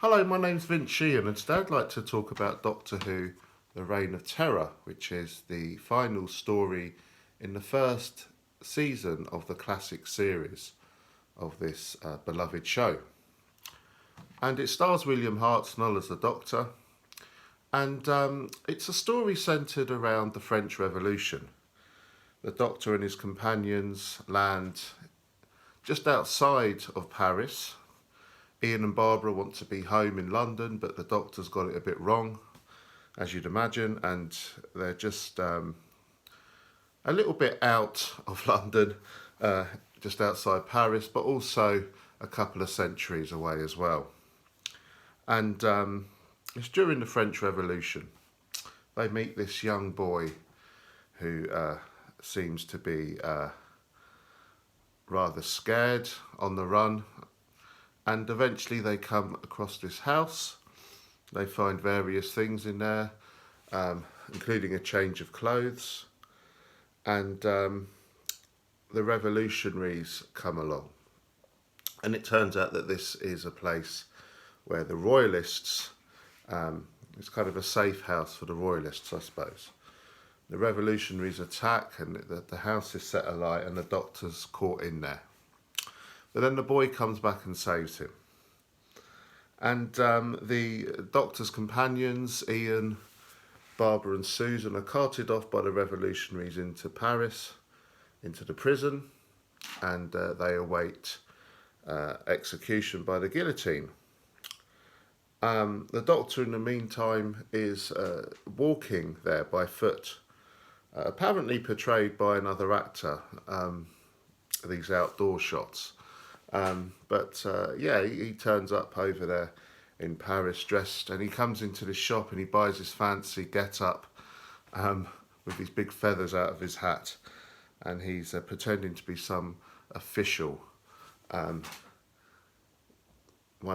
Hello, my name's Vince Sheehan, and today I'd like to talk about Doctor Who, The Reign of Terror, which is the final story in the first season of the classic series of this beloved show. And it stars William Hartnell as the Doctor, and it's a story centred around the French Revolution. The Doctor and his companions land just outside of Paris. Ian and Barbara want to be home in London, but the Doctor's got it a bit wrong, as you'd imagine, and they're just a little bit out of London, just outside Paris, but also a couple of centuries away as well. And it's during the French Revolution. They meet this young boy who seems to be rather scared, on the run, and eventually they come across this house. They find various things in there, including a change of clothes, and the revolutionaries come along. And it turns out that this is a place where the royalists, it's kind of a safe house for the royalists, I suppose. The revolutionaries attack, and the house is set alight, and the Doctor's caught in there. But then the boy comes back and saves him. And the Doctor's companions, Ian, Barbara and Susan, are carted off by the revolutionaries into Paris, into the prison, and they await execution by the guillotine. The Doctor, in the meantime, is walking there by foot, apparently portrayed by another actor, these outdoor shots. He turns up over there in Paris dressed, and he comes into the shop and he buys his fancy get-up with these big feathers out of his hat, and he's pretending to be some official, one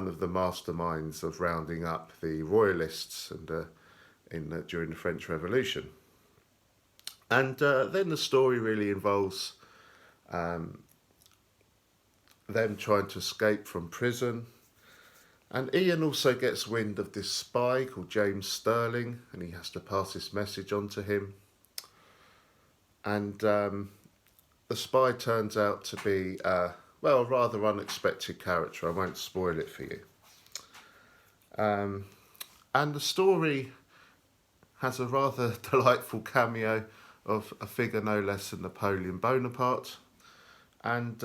of the masterminds of rounding up the royalists and during the French Revolution. And then the story really involves them trying to escape from prison. And Ian also gets wind of this spy called James Sterling, and he has to pass this message on to him. And the spy turns out to be, a rather unexpected character. I won't spoil it for you. And the story has a rather delightful cameo of a figure no less than Napoleon Bonaparte. And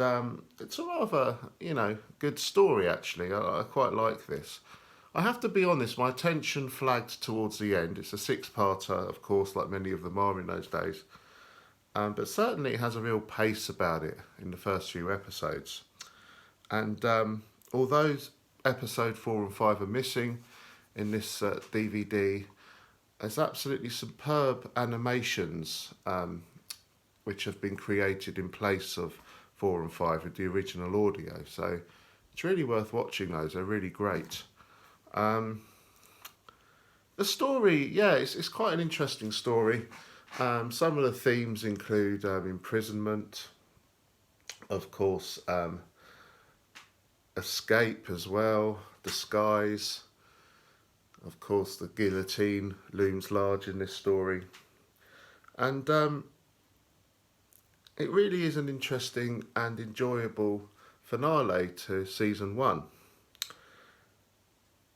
it's a rather, good story, actually. I quite like this. I have to be honest, my attention flagged towards the end. It's a six-parter, of course, like many of them are in those days. But certainly it has a real pace about it in the first few episodes. And although episode 4 and 5 are missing in this DVD, there's absolutely superb animations which have been created in place of 4 and 5 with the original audio. So it's really worth watching those. They're really great. The story, it's quite an interesting story. Some of the themes include imprisonment, of course, escape as well, disguise. Of course, the guillotine looms large in this story. And it really is an interesting and enjoyable finale to season 1.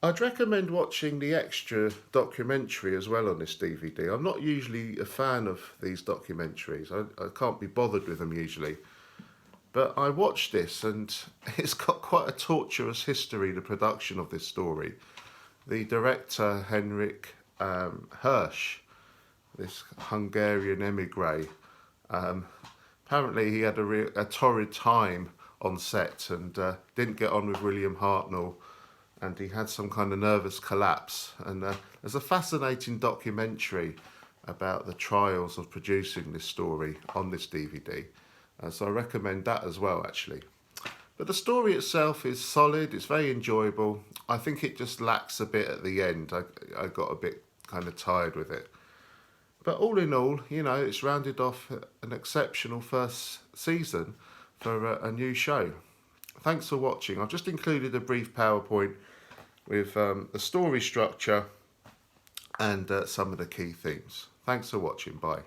I'd recommend watching the extra documentary as well on this DVD. I'm not usually a fan of these documentaries. I can't be bothered with them usually. But I watched this, and it's got quite a torturous history, the production of this story. The director, Henrik Hirsch, this Hungarian emigre, apparently he had a torrid time on set and didn't get on with William Hartnell, and he had some kind of nervous collapse. And there's a fascinating documentary about the trials of producing this story on this DVD. So I recommend that as well, actually. But the story itself is solid, it's very enjoyable. I think it just lacks a bit at the end. I got a bit kind of tired with it. But all in all, it's rounded off an exceptional first season for a new show. Thanks for watching. I've just included a brief PowerPoint with the story structure and some of the key themes. Thanks for watching. Bye.